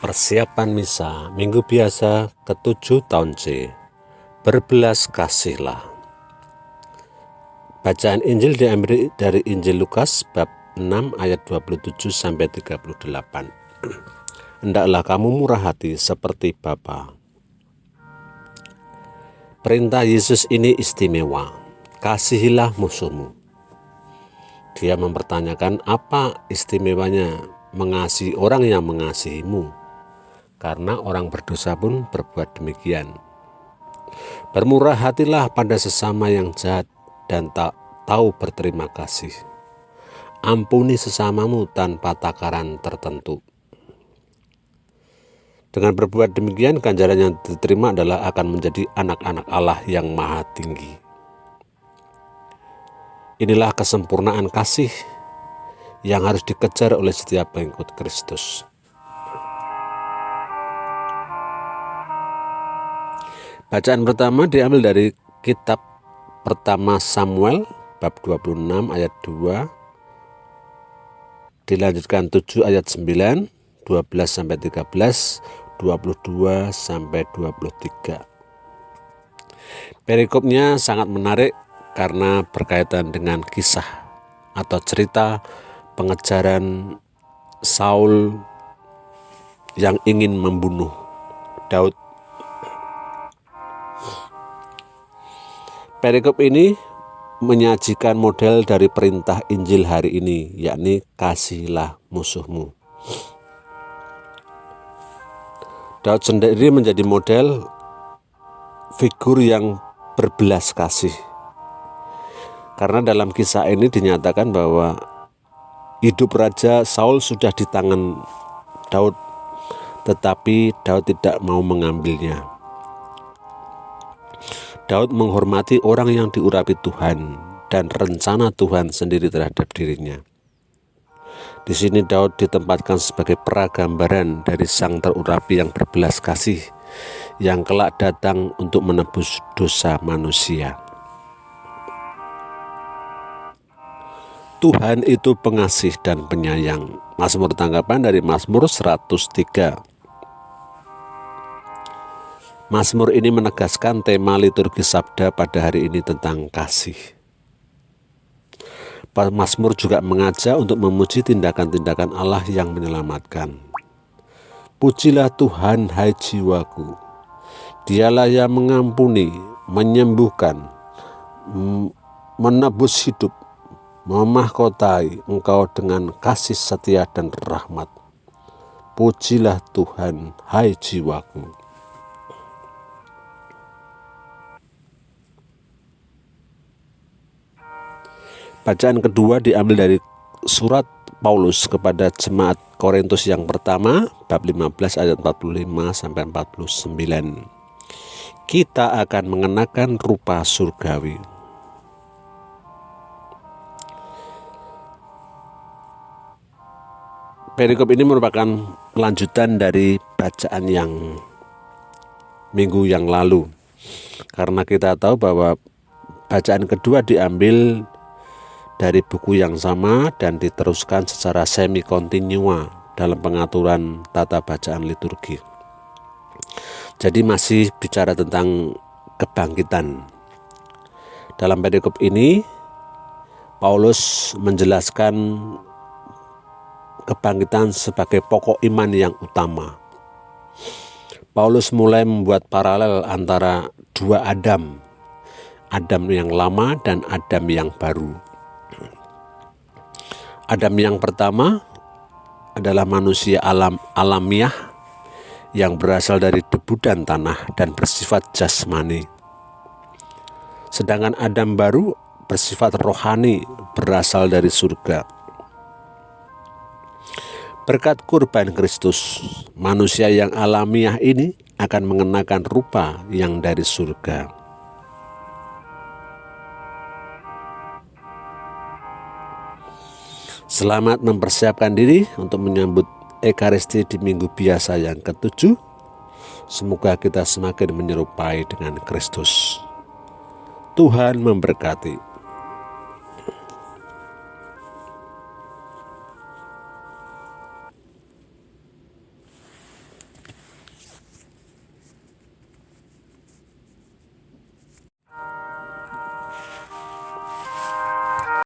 Persiapan Misa Minggu Biasa ke-7 tahun C. Berbelas kasihlah. Bacaan Injil diambil dari Injil Lukas bab 6 ayat 27 sampai 38. Hendaklah kamu murah hati seperti Bapa. Perintah Yesus ini istimewa. Kasihilah musuhmu. Dia mempertanyakan apa istimewanya mengasihi orang yang mengasihimu. Karena orang berdosa pun berbuat demikian. Bermurah hatilah pada sesama yang jahat dan tak tahu berterima kasih. Ampuni sesamamu tanpa takaran tertentu. Dengan berbuat demikian, ganjaran yang diterima adalah akan menjadi anak-anak Allah yang maha tinggi. Inilah kesempurnaan kasih yang harus dikejar oleh setiap pengikut Kristus. Bacaan pertama diambil dari kitab pertama Samuel bab 26 ayat 2, dilanjutkan 7 ayat 9, 12 sampai 13, 22 sampai 23. Perikopnya sangat menarik karena berkaitan dengan kisah atau cerita pengejaran Saul yang ingin membunuh Daud. Perikop ini menyajikan model dari perintah Injil hari ini, yakni kasihilah musuhmu. Daud sendiri menjadi model figur yang berbelas kasih. Karena dalam kisah ini dinyatakan bahwa hidup Raja Saul sudah di tangan Daud, tetapi Daud tidak mau mengambilnya. Daud menghormati orang yang diurapi Tuhan dan rencana Tuhan sendiri terhadap dirinya. Di sini Daud ditempatkan sebagai pragambaran dari Sang terurapi yang berbelas kasih, yang kelak datang untuk menebus dosa manusia. Tuhan itu pengasih dan penyayang. Mazmur tanggapan dari Mazmur 103. Mazmur ini menegaskan tema liturgi sabda pada hari ini tentang kasih. Mazmur juga mengajak untuk memuji tindakan-tindakan Allah yang menyelamatkan. Pujilah Tuhan, hai jiwaku. Dialah yang mengampuni, menyembuhkan, menebus hidup, memahkotai engkau dengan kasih setia dan rahmat. Pujilah Tuhan, hai jiwaku. Bacaan kedua diambil dari surat Paulus kepada jemaat Korintus yang pertama, bab 15 ayat 45 sampai 49. Kita akan mengenakan rupa surgawi. Perikop ini merupakan lanjutan dari bacaan yang minggu yang lalu. Karena kita tahu bahwa bacaan kedua diambil dari buku yang sama dan diteruskan secara semi-kontinua dalam pengaturan tata bacaan liturgi. Jadi masih bicara tentang kebangkitan. Dalam perikop ini, Paulus menjelaskan kebangkitan sebagai pokok iman yang utama. Paulus mulai membuat paralel antara dua Adam, Adam yang lama dan Adam yang baru. Adam yang pertama adalah manusia alamiah yang berasal dari debu dan tanah dan bersifat jasmani. Sedangkan Adam baru bersifat rohani, berasal dari surga. Berkat kurban Kristus, manusia yang alamiah ini akan mengenakan rupa yang dari surga. Selamat mempersiapkan diri untuk menyambut Ekaristi di Minggu Biasa yang ke-7. Semoga kita semakin menyerupai dengan Kristus. Tuhan memberkati.